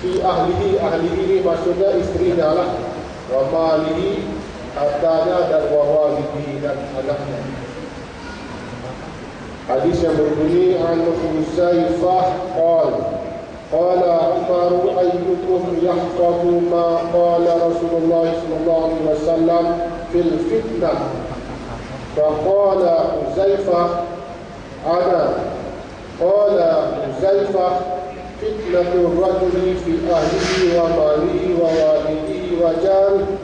fi ahlihi, ahlihi ini maksudnya istrinya lah, wa malihi, hartanya, dan wa walidihi, dan anaknya. Hadis yang berbunyi an Huzaifah qala Umar ayyukum yahfazu ma qala Rasulullah sallallahu alaihi wasallam fil fitnah. Faqala Huzaifah ana. Qala Huzaifah fitnatur rajuli fi ahlihi wa malihi wa walidihi wa jarihi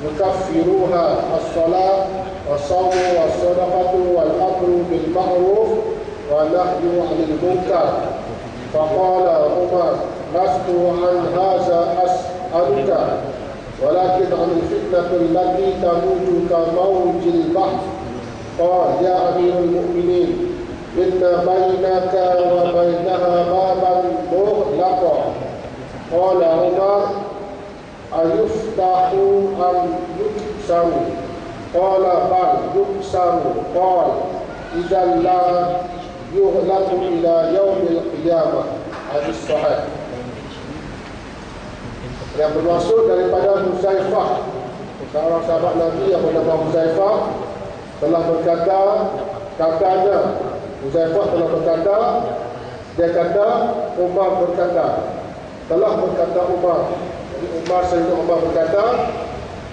yukaffiruha as-salat was-sawmu was-sadaqatu wal-amru bil ma'ruf wa nahyu 'anil munkar. Faqala Umar lastu an hadza as'aluka walakin 'anil fitnati allati tamuju ka mawjil bahr. Qala ya amirul mu'minin inna bainaka wa bainaha baban mughlaqa. Qala Umar ayuftahu am yuksaru. Qala bal yuksaru. Qala idzan la yughlaqu ila yaumil qiyamah. Hadis sahih. Yang bermaksud daripada Huzaifah, seorang sahabat Nabi yang bernama Huzaifah, telah berkata, katanya Huzaifah telah berkata, dia kata Umar berkata, telah berkata Umar. Umar Sayyidina Umar berkata,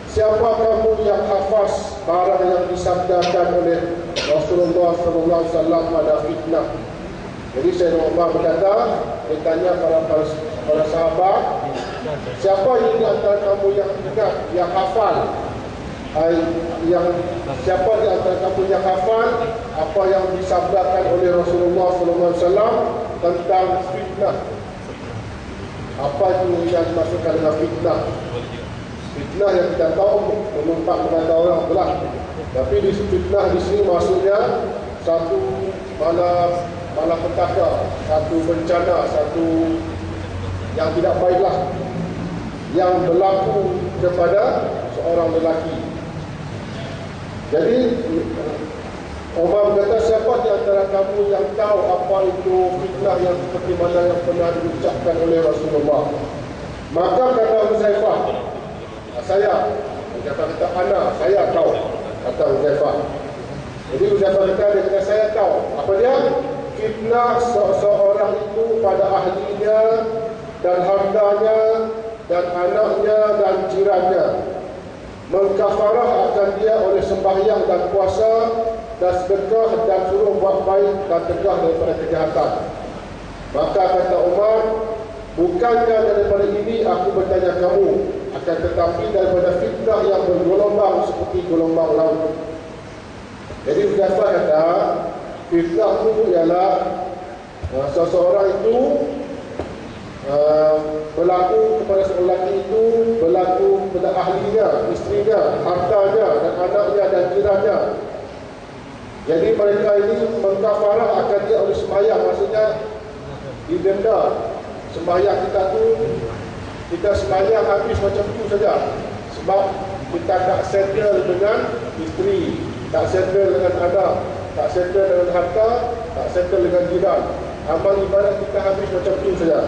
siapa kamu yang hafaz barang yang disabdakan oleh Rasulullah SAW pada fitnah? Jadi Sayyidina Umar berkata, dia tanya para sahabat, siapa yang di antara kamu yang ingat, yang hafal, siapa di antara kamu yang hafal apa yang disabdakan oleh Rasulullah SAW tentang fitnah? Apa itu yang dimaksudkan dengan fitnah? Fitnah yang kita tahu menumpak kepada orang belah. Tapi di fitnah di sini maksudnya satu malapetaka, satu bencana, satu yang tidak baiklah yang berlaku kepada seorang lelaki. Jadi Umar berkata, siapa di antara kamu yang tahu apa itu fitnah yang seperti mana yang pernah diucapkan oleh Rasulullah? Maka kata Huzaifah, saya. Dia kata ana, saya tahu, kata Huzaifah. Jadi Huzaifah kata, saya tahu. Apa dia? Fitnah seseorang itu pada ahlinya dan hartanya dan anaknya dan jirannya, mengkafarah akan dia oleh sembahyang dan puasa dan sedekah dan suruh buat baik dan tegah daripada kejahatan. Maka kata Umar, bukankah daripada ini aku bertanya kamu, akan tetapi daripada fitnah yang bergelombang seperti gelombang laut. Jadi Huzaifah kata, fitnah itu ialah seseorang itu berlaku kepada seorang lelaki itu, berlaku kepada ahlinya, istrinya, hartanya dan anaknya dan jirannya. Jadi mereka ini mengkafarah akan dia oleh sembahyang, maksudnya didenda. Sembahyang kita tu, kita sembahyang habis macam tu saja, sebab kita tak settle dengan isteri, tak settle dengan anak, tak settle dengan harta, tak settle dengan jiran. Amal ibadat kita habis macam tu saja.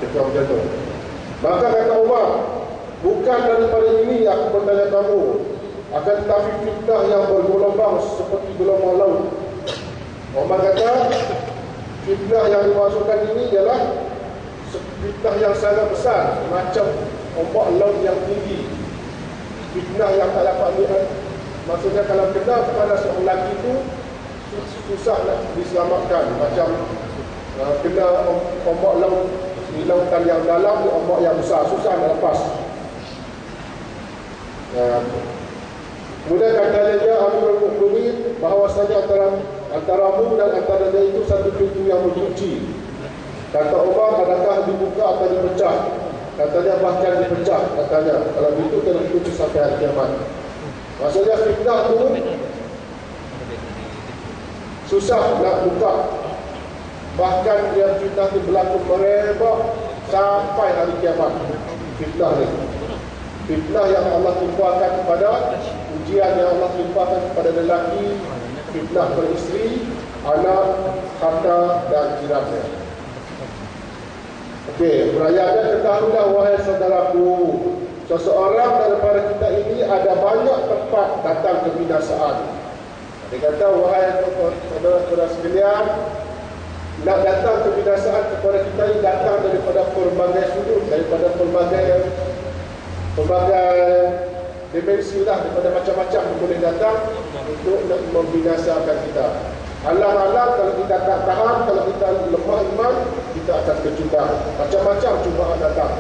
Kita macam tu. Maka kata Umar, bukan daripada ini aku bertanya kamu, akan tetapi fitnah yang bergelombang seperti gelombang laut. Umar kata, fitnah yang dimaksudkan ini ialah fitnah yang sangat besar, macam ombak laut yang tinggi. Fitnah yang tak dapat lihat. Maksudnya kalau kena kepada seorang lelaki itu, susah nak diselamatkan. Macam kena ombak laut di lautan yang dalam, di ombak yang besar, susah nak lepas. Kemudian katanya dia Amirul Mukminin, bahawasanya antaramu dan antara dia itu satu pintu yang berkunci. Kata Umar, adakah dibuka atau dipecah? Katanya bahkan dipecah, katanya. Kalau itu kena dikunci sampai hari kiamat. Maksudnya fitnah itu susah nak buka. Bahkan dia fitnah itu berlaku merebak sampai hari kiamat. Fitnah ni, fitnah yang Allah timpakan kepada, ujian yang Allah timpakan kepada lelaki, fitnah pada isteri, anak, harta dan jirannya. Okey, berayakan ketahuilah wahai saudaraku, seseorang daripada kita ini ada banyak tempat datang kebinasaan. Dia kata, wahai saudara-saudara sekalian, nak datang kebinasaan kepada kita ini datang daripada pelbagai sudut, daripada pelbagai dimensi lah, daripada macam-macam boleh datang untuk nak membinasakan kita. Alang-alang kalau kita tak tahan, kalau kita lemah iman, kita akan kecubaan. Macam-macam cubaan datang.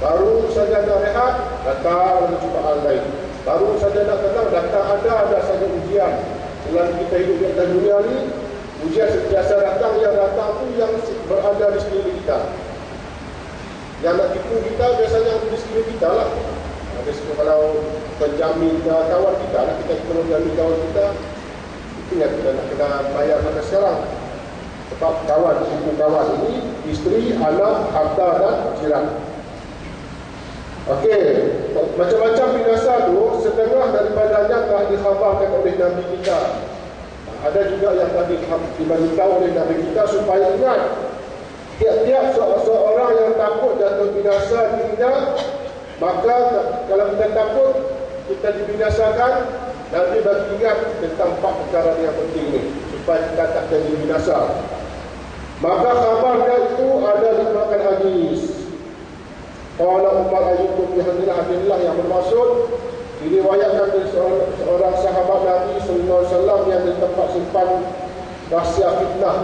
Baru saja nak rehat, datang cubaan lain. Baru saja nak tenang, datang ada saja ujian. Selama kita hidup di atas dunia ni, ujian sentiasa datang. Yang datang tu yang berada di sekeliling kita. Yang nak tipu kita biasanya di sekeliling kita lah. Ada kalau penjamin kawan kita lah, kita kena menjamin kawan kita, itu yang kita nak kena bayar sampai sekarang. Sebab kawan, tipu kawan ini isteri, anak, harta dan jiran. Okey, macam-macam binasa tu setengah daripadanya telah dikhabarkan oleh Nabi kita. Ada juga yang tadi diberitahu oleh Nabi kita supaya ingat, tiap-tiap seorang yang takut jatuh binasa dirinya, maka kalau kita takut kita dibinasakan, Nabi bagi ingat tentang 4 perkara yang penting ni supaya kita tak jadi binasa. Maka khabarnya itu ada di makan hadis. Qala Umar ayyukum bihadillah hadillah, yang bermaksud diriwayatkan dari seorang sahabat Nabi sallallahu alaihi wasallam yang di tempat simpan rahsia fitnah.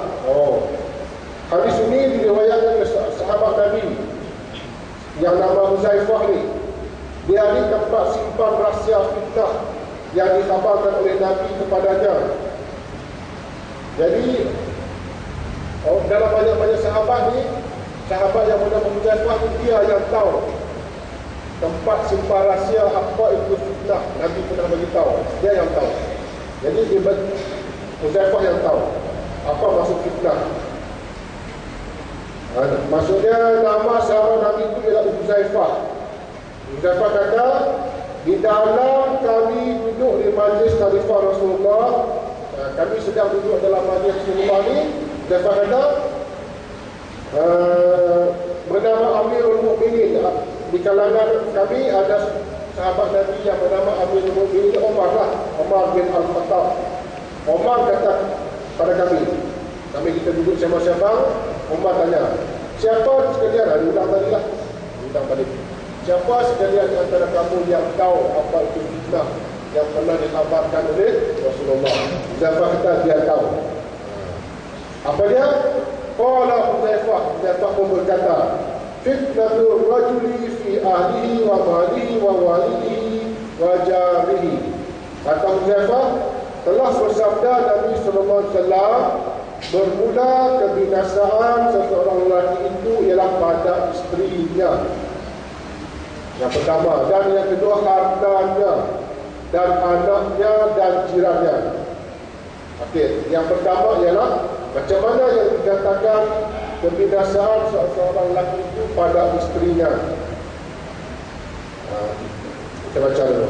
Hadis ini diriwayatkan oleh sahabat Nabi yang nama Huzaifah ni. Dia ni tempat simpan rahsia fitnah yang dikhabarkan oleh Nabi kepadanya. Jadi dalam banyak-banyak sahabat ni, sahabat yang bernama Huzaifah ni, dia yang tahu tempat simpan rahsia apa itu fitnah. Nabi pernah beritahu, dia yang tahu. Jadi Huzaifah yang tahu apa maksud fitnah. Maksudnya nama sahabat Nabi itu ialah Huzaifah. Huzaifah kata, di dalam kami duduk di majlis khalifah Rasulullah, kami sedang duduk dalam majlis Rasulullah ni, Huzaifah kata, bernama Amirul Mukminin. Di kalangan kami ada sahabat Nabi yang bernama Amirul Mukminin, Umar lah, Umar bin Al-Khattab. Umar kata pada kami kita duduk sama-sama, Umar tanya, siapa sekalian, diulang tadi lah, siapa sekalian antara kamu yang tahu apa itu fitnah yang pernah dikhabarkan oleh Rasulullah? Huzaifah kata dia tahu. Apa dia? Qala Huzaifah pun berkata, fitnatul rajuli fi ahlihi wa malihi wa walihi wa jarihi. Kata Huzaifah, telah bersabda Nabi sallallahu alaihi wasallam, bermula kebinasaan seseorang lelaki itu ialah pada isterinya, yang pertama, dan yang kedua hartanya, dan anaknya dan jirannya. Okey, yang pertama ialah macam mana yang dikatakan kebinasaan seseorang lelaki itu pada isterinya. Kita baca dulu.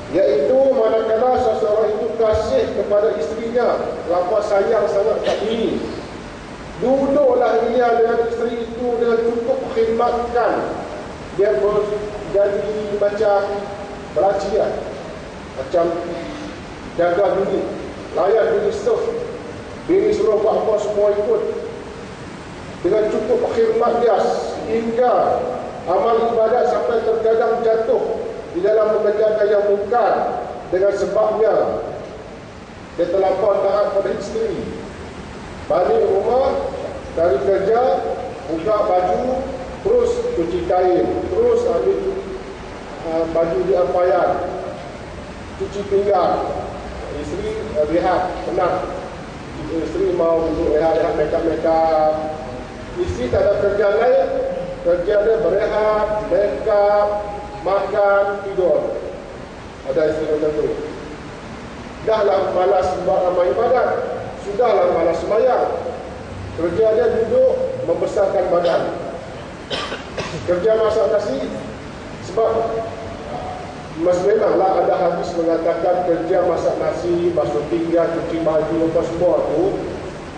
Iaitu manakala seseorang itu kasih kepada isterinya, lama sayang sangat kat diri, duduklah dia dengan isteri itu dengan cukup khidmatkan. Dia jadi macam pelacian, macam jaga bini, layan bini, serve bini, suruh buat apa semua ikut, dengan cukup khidmat dia hingga amal ibadat sampai terkadang jatuh di dalam mengerjakan yang mungkar dengan sebabnya dia terlampau taat pada isteri. Balik rumah dari kerja, buka baju, terus cuci kain, terus ambil baju di ampayan, cuci pinggang. Isteri rehat, tenang. Isteri mau duduk rehat-rehat, make-up. Isteri tak ada kerja lain, kerja dia berehat, make-up, makan, tidur. Ada isteri macam tu. Dahlah malas buat amal ibadat, sudahlah malas sembahyang, kerja dia duduk membesarkan badan, kerja masak nasi. Sebab memanglah ada hadis mengatakan kerja masak nasi, basuh pinggan, cuci baju, apa semua tu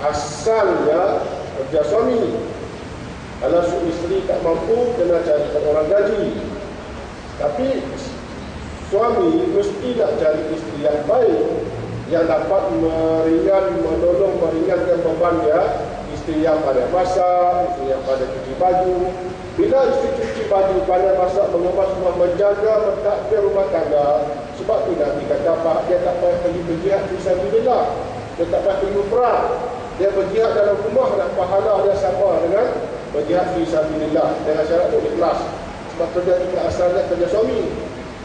asalnya kerja suami. Kalau isteri tak mampu, kena carikan orang gaji. Tapi suami mesti nak cari isteri yang baik, yang dapat meringankan beban dia. Isteri yang pandai masak, isteri yang pandai cuci baju. Bila isteri cuci baju, pandai masak, mengemas rumah, menjaga, mentadbir rumah tangga, sebab tu Nabi kata dia tak payah pergi berjihad fisabilillah, dia tak payah pergi perang, dia berjihad dalam rumah dan pahala dia sama dengan berjihad fisabilillah, dengan syarat dia ikhlas. Sebab kerja kita asalnya kerja suami,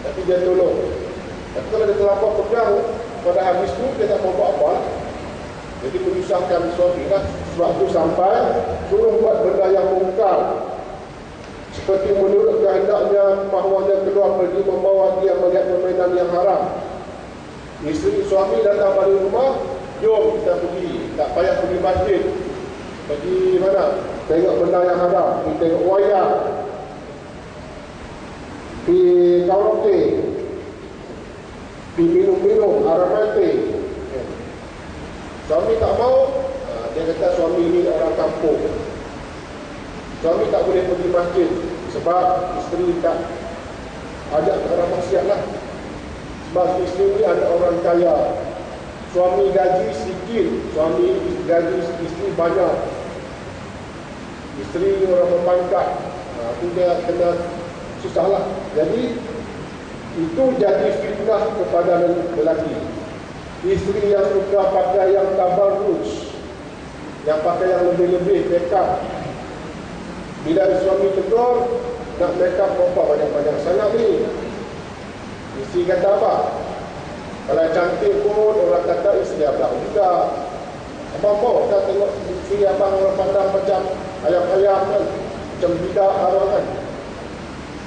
tapi dia tolong. Tapi kalau dia terlampau pegang, pada habis tu dia tak mau buat apa, jadi menyusahkan suami lah. Sebab tu sampai suruh buat benda yang mungkar, seperti menurut kehendaknya bahawa dia keluar pergi membawa dia melihat permainan yang haram. Isteri suami datang balik rumah, jom kita pergi, tak payah pergi masjid. Pergi mana? Tengok benda yang haram, pergi tengok wayang, pergi karaoke, pergi minum-minum aromatik. Suami tak mau, dia kata suami ini orang kampung. Suami tak boleh pergi masjid sebab isteri tak ajak ke arah maksiat lah. Sebab isteri ni ada orang kaya, suami gaji sikit, suami gaji isteri banyak. Isteri ni orang berpangkat, tu dia kena susah lah. Jadi itu jadi fitnah kepada lelaki. Isteri yang suka pakai yang tabarruj, yang pakai yang lebih-lebih makeup, bila suami tegur, nak makeup berapa banyak-banyak sangat ni. Isteri kata apa? Kalau cantik pun orang kata isteri abang juga. Abang mau tak tengok isteri abang orang pandang macam ayam-ayam kan, macam bidak abang kan.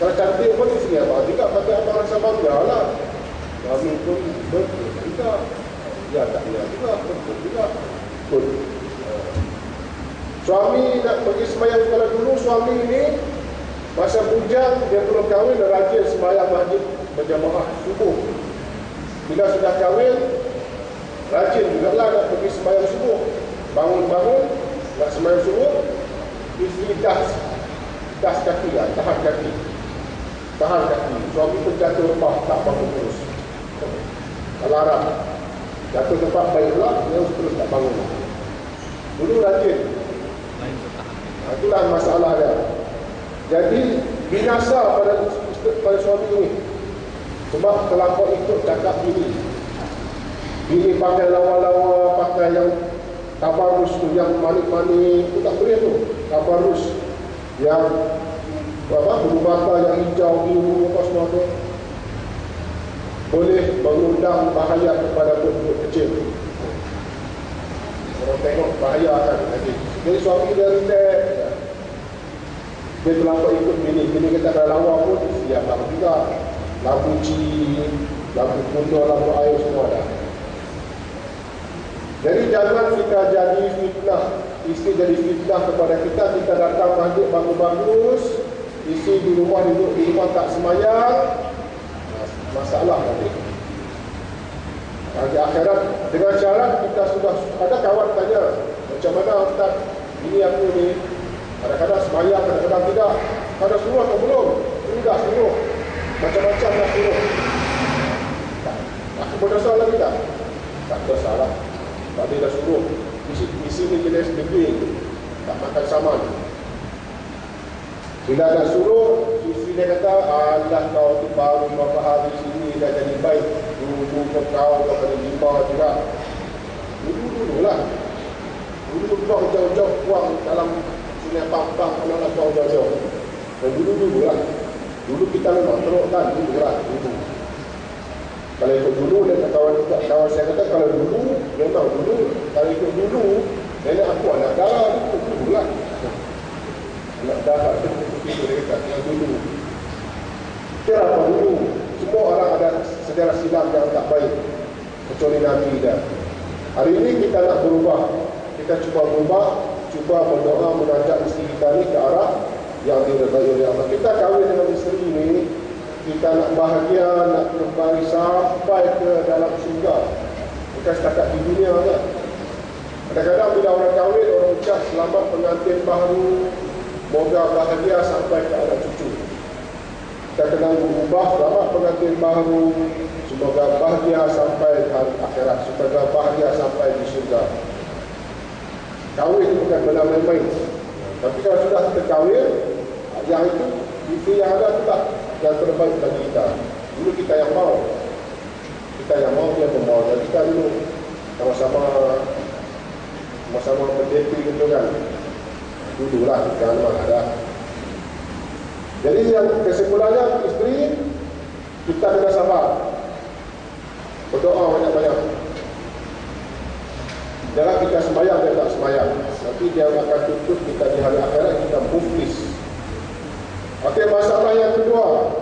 Kalau cantik pun isteri abang juga pakai abang rasa bangga lah. Suami pun betul juga. Ya tak ya juga, betul juga. Betul. Suami nak pergi sembahyang. Kalau dulu suami ni masa bujang dia belum kahwin, dia rajin sembahyang masjid berjamaah subuh. Bila sudah kahwin, rajin juga lah nak pergi sembahyang subuh. Bangun-bangun nak sembahyang subuh, isteri das kaki lah, tahan kaki. Suami pun jatuh lepas, tak bangun terus. Alarm jatuh tempat baiklah, dia terus tak bangun. Dulu rajin. Itulah masalah dia. Jadi binasa pada suami ini sebab terlampau ikut cakap bini. Bini pakai lawa-lawa, pakai yang tabarus tu, yang manik-manik tu tak boleh tu. Tabarus yang bulu mata yang hijau, biru, apa semua tu boleh mengundang bahaya kepada budak kecil. Orang tengok bahaya kan nanti. Jadi suami dia relax, dia terlampau ikut bini. Bini kata kalau lawa pun siap lah juga. Lampu ciri, lampu kuno, lampu air semua dah. Jadi jangan kita jadi fitnah. Isteri jadi fitnah kepada kita. Kita datang masjid bagus-bagus, isteri di rumah duduk di rumah tak semayang, masalah nanti. Di akhirat dengan syarat kita sudah ada kawan tanya, macam mana Ustaz, ini aku ni kadang-kadang semayang, kadang-kadang tidak. Kada suruh atau belum? Sudah suruh. Macam-macam nak suruh. Aku berdosa lagi tak? Tak berdosa lah. Tak dia dah suruh. Di sini jenis negeri, tak makan saman. Bila nak suruh, isteri dia kata, alah kau tu baru beberapa hari sini dah jadi baik. Dulu kau pada 5 juga. Dulu lah. Dulu kau jauh-jauh buang dalam sungai Pampang, kalau kau jauh-jauh. Dan dulu lah. Dulu kita memang teruk kan, dulu lah. Kalau ikut dulu, dan kawan saya kata, kalau dulu, memang dulu. Kalau ikut dulu, nenek aku anak darah, ikut dulu lah. Anak darah, itu dia kata, yang dulu. Kira apa dulu? Semua orang ada sejarah silam yang tak baik, kecuali Nabi dah. Hari ini kita nak berubah. Kita cuba berubah, cuba berdoa mengajak isteri kita ni ke arah yang diridai oleh Allah. Kita kahwin dengan isteri ni, kita nak bahagia, nak kembali sampai ke dalam syurga. Bukan setakat di dunia kan. Kadang-kadang bila orang kahwin, orang ucap selamat pengantin baru, moga bahagia sampai ke anak cucu. Kita kena ubah selamat pengantin baru, semoga bahagia sampai hari akhirat, semoga bahagia sampai di surga. Kahwin itu bukan benda main-main. Tapi kalau sudah kita kahwin, yang itu yang ada itulah yang terbaik bagi kita. Dulu kita yang mau, dia pun mau. Dan kita dulu sama-sama berdating gitu kan. Dululah, jangan memang ada. Jadi yang kesimpulannya, isteri kita kena sabar, berdoa banyak-banyak. Jangan kita sembahyang dia tak sembahyang, nanti dia akan tutup kita di hari akhirat, kita muflis. Okey, masalah yang kedua,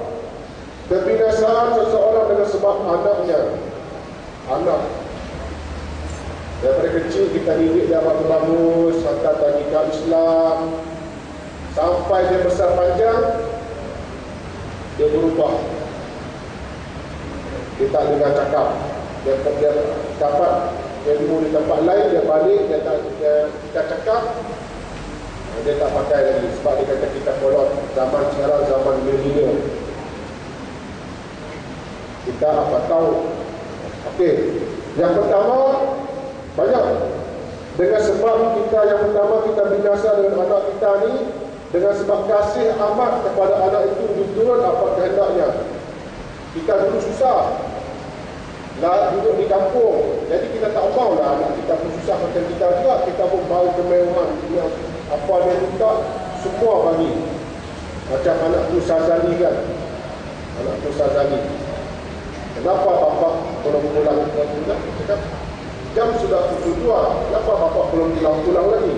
kebinasaan seseorang dengan sebab anaknya. Anak daripada kecil kita didik dia bagus, hantar tadika Islam, sampai dia besar panjang, dia berubah. Dia tak dengar cakap, dia dapat ilmu di tempat lain, dia balik, dia cakap, dia tak pakai lagi. Sebab dia kata kita follow zaman sekarang, zaman milenial. Kita apa tahu. Okey, yang pertama, banyak. Dengan sebab kita yang pertama, kita binasa dengan anak kita ni, dengan sebab kasih amat kepada anak itu diturun apa kehendaknya. Kita dulu susah lah, duduk di kampung, jadi kita tak maulah anak kita pun susah macam kita juga. Kita pun bau kemewahan, apa dia minta semua bagi. Macam anak tu Sazali kan, anak tu Sazali, kenapa bapak belum pulang? Cakap jam sudah pukul 2, kenapa bapak belum pulang lagi?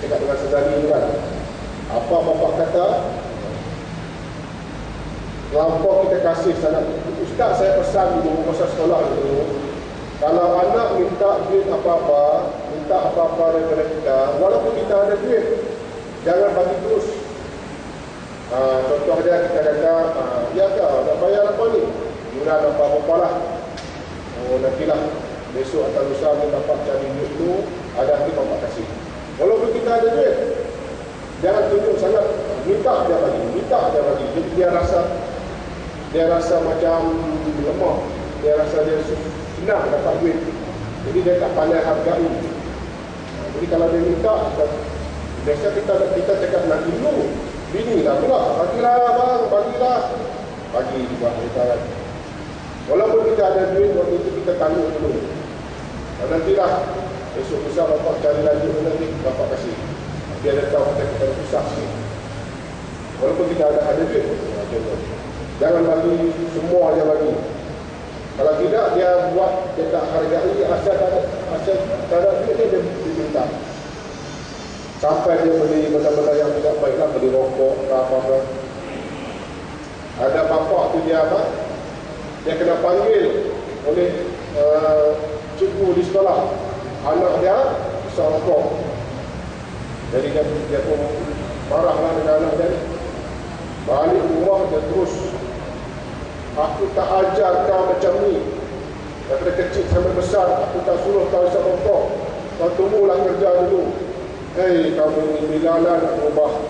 Cakap dengan Sazali ni kan, apa bapak kata, lampau kita kasih sangat. Ustaz, saya pesan dulu masa sekolah dulu, kalau anak minta duit apa-apa, minta apa-apa daripada kita, walaupun kita ada duit, jangan bagi terus. Contoh dia, kita kata, ya kak, nak bayar apa ni? Yuran apa-apa lah. Oh, nantilah besok atau lusa ni dapat cari duit tu, ada nanti bapak kasih. Walaupun kita ada duit, jangan tunjuk sangat, minta dia bagi, jadi dia rasa macam lemah, dia rasa dia senang dapat duit, jadi dia tak pandai hargai. Jadi kalau dia minta, biasa kita cakap nak dulu, bini lah pula, bagilah bang, bagi juga kita. Walaupun kita ada duit, waktu itu kita tanggung dulu. Dan nantilah besok besar bapak cari lagi nanti bapak kasih. Dia ada tahu kita susah sikit. Walaupun kita ada duit, jangan bagi semua dia bagi. Kalau tidak, dia buat, dia tak hargai, asal tak ada duit dia minta. Sampai dia beli benda-benda yang tidak baiklah, beli rokok ke apa-apa. Ada bapak tu dia apa? Dia kena panggil oleh cikgu di sekolah. Anak dia besar rokok. Jadi dia pun marahlah dengan anak dia ni. Balik rumah dia terus, aku tak ajar kau macam ni. Daripada kecil sampai besar, aku tak suruh kau isap rokok. Kau tunggulah kerja dulu. Hei, kamu ni bila nak berubah.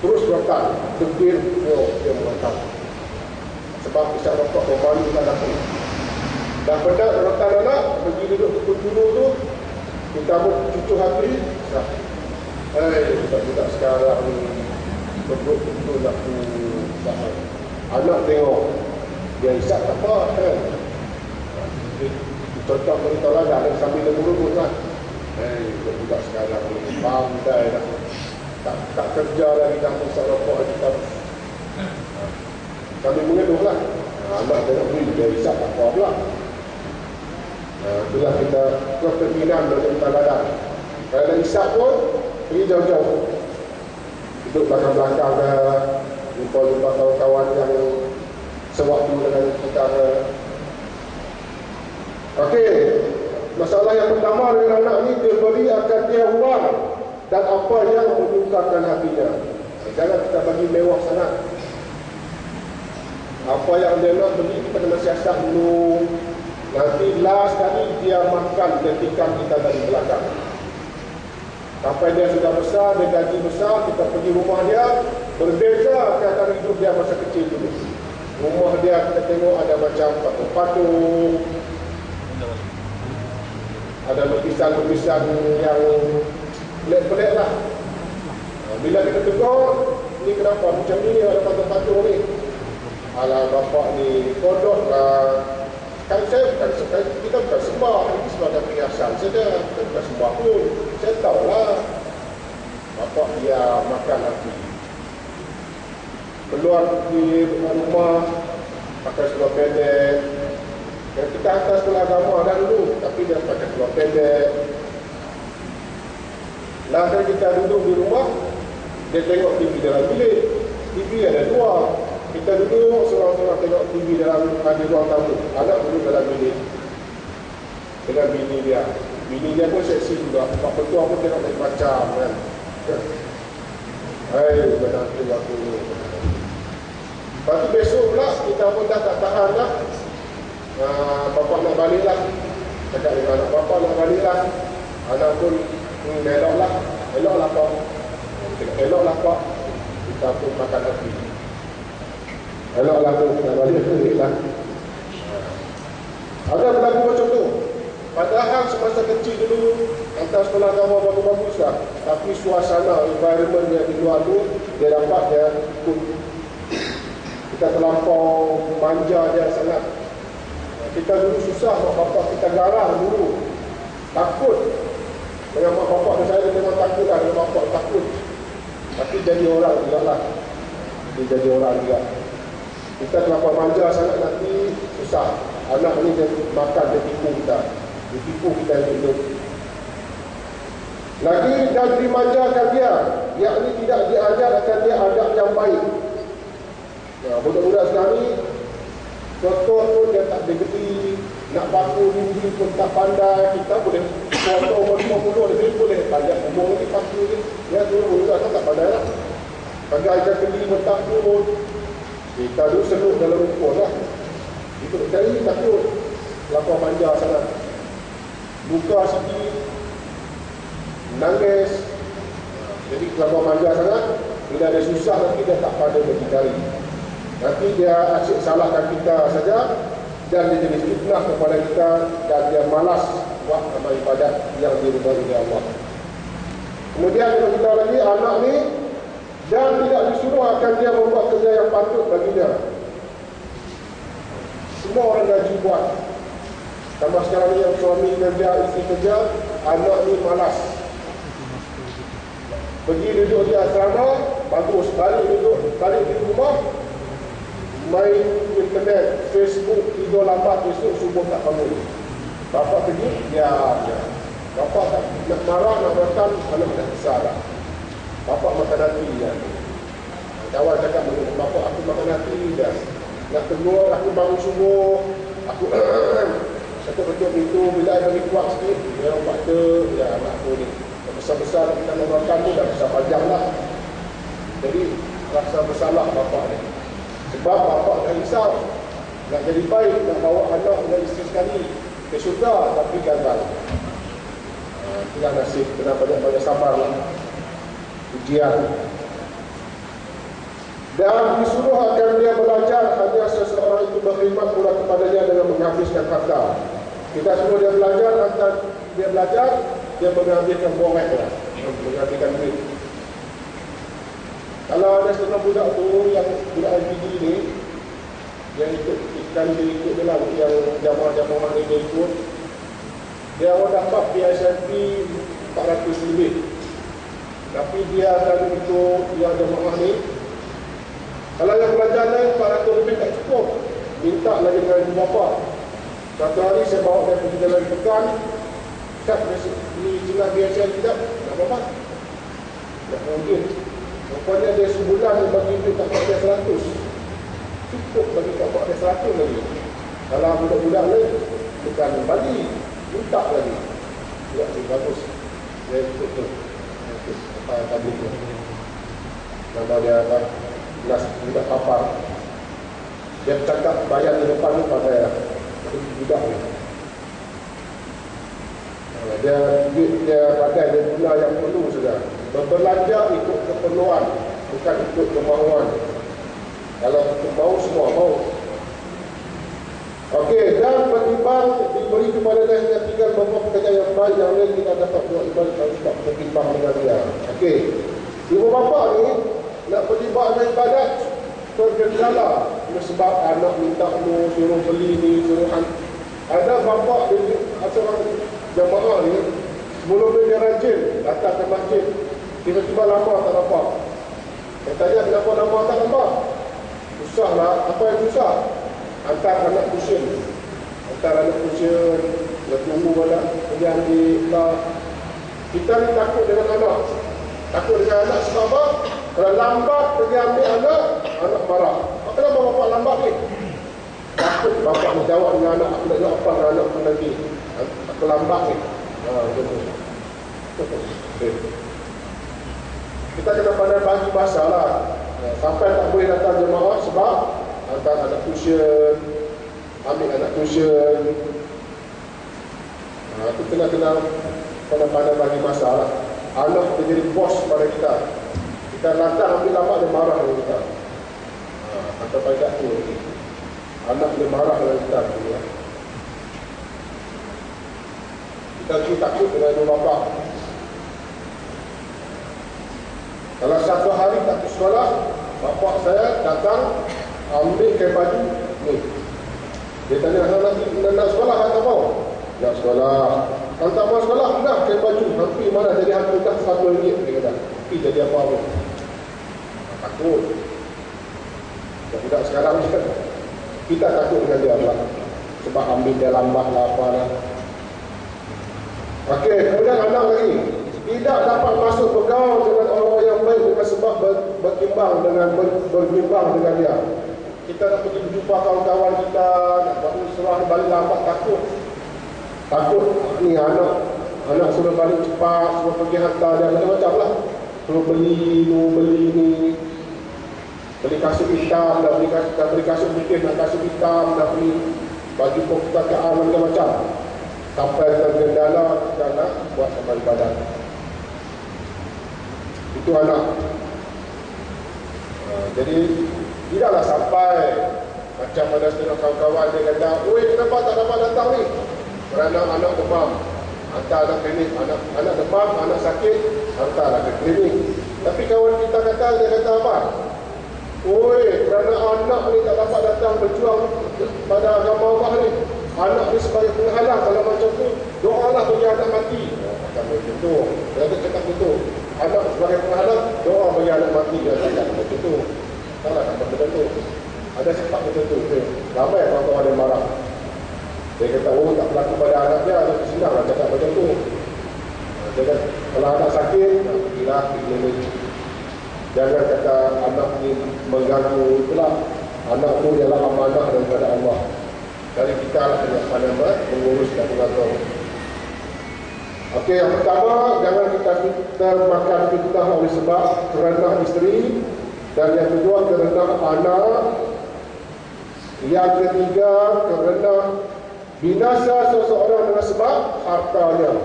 Terus berontak, degil, dia berontak. Sebab isap rokok bermalu tak dapat. Dah penat rotan anak, pergi duduk tukul dulu tu, kita pun cucu hati. Hei, budak-budak sekarang ni betul-betul nak usaha. Anak tengok, dia isap tak apa kan. Contoh beritahu lah, ada sambil lemur-lemur kan. Budak sekarang ni pandai dah. Tak kerja lagi, dah isap rokok kita. Kami mengeluh lah. Anak tengok ni, dia isap tak apa pula. Itulah kita kepimpinan dari kita badan. Kalau dah isap pun, pergi jauh-jauh. Duduk belakang-belakang ke, jumpa kawan-kawan yang sewaktu dengan kita ke. Okey, masalah yang pertama dengan anak ni, dia beri akan dia wang dan apa yang menyukakan hatinya. Jangan kita bagi mewah sangat. Apa yang dia nak beli, kita kena siasat dulu. Nanti last kali dia makan dan tikam kita dari belakang. Sampai dia sudah besar, dia gaji besar, kita pergi rumah dia, berbeza keadaan hidup dia masa kecil dulu. Rumah dia kita tengok ada macam patung-patung, ada lukisan-lukisan yang pelik-pelik lah. Bila kita tegur, ni kenapa macam ni ada patung-patung ni? Alah bapak ni kodok lah. Kan saya bukan, kita bukan sembah, ini sebagai perhiasan saja, kita bukan sembah pun. Saya tahulah bapak dia makan hati. Keluar di rumah pakai seluar pendek. Yang kita hantar sekolah agama dah dulu, tapi dia pakai seluar pendek. Lalu kita duduk di rumah, dia tengok TV dalam bilik. TV ada dua. Kita duduk seorang-seorang tengok TV dalam di ruang tamu. Anak duduk dalam bilik dengan bini dia. Bini dia pun seksi juga. Pak Petua pun tengok macam kan. Hai, menantu aku. Lepas tu besok pula kita pun dah tak tahan dah. Bapak nak balik lah. Cakap dengan anak, bapak nak balik lah. Anak pun elok lah. Elok lah pak. Elok lah pak. Kita pun makan hati. Elok lah tu, nak balik lah. Ada berlaku macam tu. Padahal semasa kecil dulu, hantar sekolah agama bagus-bagus lah. Tapi suasana, environment yang di luar tu, dia dapat dia ikut. Kita terlampau manja dia sangat. Kita dulu susah, mak bapak kita garang dulu. Takut. Dengan mak bapak dan saya memang takut lah, dengan bapak takut. Tapi jadi orang juga lah. Dia jadi orang juga. Kita terlampau manja sangat nanti susah. Anak ni dia makan, dia tipu kita. Dia tipu kita hidup. Lagi dan dimanjakan dia, yakni tidak diajarkan dia adab yang baik. Budak-budak sekarang ni contoh pun dia tak bergedi, nak baku tinggi pun tak pandai. Kita boleh contoh umur 50 dia boleh banyak umur lagi baku ni. Dia dulu budak tak pandai lah. Pakai ikan keli mentah pun. Kita dulu seluruh dalam rumput lah. Itu dari takut lapar manja sangat. Buka sikit, nangis. Jadi lapar manja sangat. Bila dia susah nanti dia tak pandai berdikari. Nanti dia asyik salahkan kita saja. Dan dia jadi fitnah kepada kita. Dan dia malas buat amal ibadat yang diridhai oleh Allah. Kemudian kita lagi, anak ni dan tidak disuruh akan dia membuat kerja yang patut baginya. Semua orang gaji buat. Sama sekarang ni yang suami kerja, isteri kerja, anak ni malas. Pergi duduk di asrama, bagus. Balik di rumah, main internet, Facebook, tidur lambat, besok subuh tak bangun. Bapak pergi, dia. Bapak tak nak marah, nak makan, anak dah besar dah. Bapak makan hati dia. Kawan cakap dengan bapak, aku makan hati dia. Nak tegur, aku bangun subuh, aku betul itu bila ada lebih kuat sikit, dia orang kata, ya anak aku ni besar-besar kita nak makan tu dah besar panjang lah. Jadi rasa bersalah bapak ni. Sebab bapak dah risau, nak jadi baik, nak bawa anak dan isteri sekali ke syurga, tapi gagal. Itulah nasib, kena banyak-banyak sabar lah. Ujian. Dan disuruh akan dia belajar hanya seseorang itu berkhidmat pula kepadanya dengan menghabiskan harta. Kita suruh dia belajar, antara dia belajar, dia mengambilkan borek lah, mengambilkan duit. Kalau ada setengah budak tu, yang budak LPG ni, yang ikut, sekali dia ikut je lah, yang jamaah-jamaah ni dia ikut, dia orang dapat PSMP 400 lebih. Tapi dia akan untuk yang jamaah ni, kalau yang belajar lain 400 lebih tak cukup, minta lagi dengan ibu bapa. Satu hari saya bawa dia pergi dalam pekan, kat ni jelas biasa tidak, tak apa-apa, tak mungkin. Rupanya dia sebulan dia bagi duit tak pakai 100, cukup bagi tak pakai 100 lagi. Kalau budak-budak lain bukan bagi, minta lagi. Ya, bagus. Dia ikut tu. Apa tadi tu. Nama dia apa? Kelas budak kapal. Dia cakap bayar di depan tu pada budak ni. Dia pakai dia guna yang perlu sudah. Berbelanja ikut keperluan, bukan ikut kemahuan. Kalau mau semua mau. Okey, dan berimbang diberi kepada dia yang tinggal beberapa pekerjaan yang baik yang lain kita dapat buat ibadat kalau tak berimbang dengan dia. Okey, ibu bapa ni nak berimbang dengan ibadat tergendala sebab anak minta mu suruh beli ni, suruh ada bapa atau orang jamaah ni sebelum dia rajin datang ke masjid, tiba-tiba lama tak nampak. Saya tanya kenapa lama tak nampak? Susahlah. Apa yang susah? Hantar anak tuition, dia tunggu anak pergi ambil. Kita ni takut dengan anak. Takut dengan anak sebab apa? Kalau lambat pergi ambil anak marah. Kenapa bapak lambat ni? Takut bapak ni jawab dengan anak, aku nak jawab apa dengan anak aku nanti. Aku lambat ni. Kita kena pandai bagi bahasa lah. Sampai tak boleh datang jemaah sebab hantar anak tuition, ambil anak tuition. Itu kena pandai bagi masalah. Anak menjadi bos pada kita. Kita datang ambil lama dia marah dengan kita. Atau pada tu anak dia marah dengan kita. Kita tu takut dengan ibu bapa. Kalau satu hari tak ke sekolah, bapak saya datang ambil kain baju ni. Dia tanya, nak sekolah atau mau? Nak sekolah. Kalau tak mau sekolah, nak kain baju. Hampir mana jadi hantu dah RM1, dia kata. Hampir jadi apa-apa. Takut. Budak sekarang ni kan, kita takut dengan dia lah. Sebab ambil dia lambat lah apa lah. Okey, kemudian anak lagi. Tidak dapat masuk bergaul dengan orang yang baik dengan sebab berbimbang dengan dia. Kita nak pergi berjumpa kawan-kawan kita, nak suruh balik lambat, takut ni anak suruh balik cepat, suruh pergi hantar dia macam-macam lah, suruh beli ni, beli kasut hitam, dah beli kasut putih, nak kasut hitam, dah beli baju perpustakaan macam-macam, sampai tergendala kita nak buat amal ibadat. Itu anak. Jadi tidaklah sampai macam ada setengah kawan-kawan dia kata, oi kenapa tak dapat datang ni? Kerana anak demam, hantar anak klinik. Anak demam, anak sakit, hantarlah ke klinik. Tapi kawan kita kata, dia kata apa? Oi, kerana anak ni tak dapat datang berjuang pada agama Allah ni, anak ni sebagai penghalang. Kalau macam tu, doalah bagi anak mati. Macam begitu. Dia cakap begitu. Anak sebagai penghalang, doa bagi anak mati. Dia cakap begitu. Salah tak betul tu. Ada sifat betul tu. Ramai orang-orang ada marah. Dia kata, oh tak berlaku pada anak dia, ada kesilap lah cakap macam tu. Dia kata, kalau anak sakit, pergilah klinik. Jangan kata anak ni mengganggu. Itulah, anak tu ialah amanah daripada Allah. Dari kita lah yang pandai mengurus dan mengatur. Okey, yang pertama, jangan kita termakan fitnah oleh sebab kerana isteri. Dan yang kedua, kerana anak. Yang ketiga, kerana binasa seseorang dengan sebab hartanya,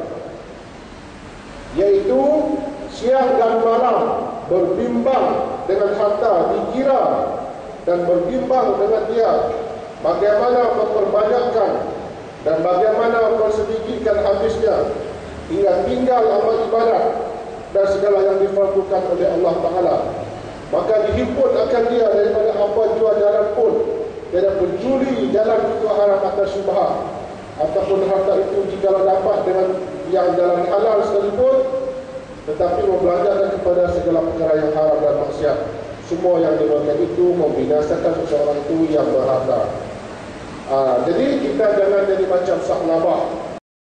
iaitu siang dan malam berbimbang dengan harta, dikira dan berbimbang dengan dia, bagaimana memperbanyakkan dan bagaimana mempersedikitkan habisnya, hingga tinggal amal ibadat dan segala yang difardukan oleh Allah Ta'ala. Maka dihimpun akan dia daripada apa jua jalan pun, tidak peduli jalan itu haram atau syubhat, ataupun harta itu jika dapat dengan yang jalan halal sekalipun, tetapi membelanjakan kepada segala perkara yang haram dan maksiat. Semua yang dilakukan itu membinasakan seseorang itu yang berharta. Jadi kita jangan jadi macam Sa'labah.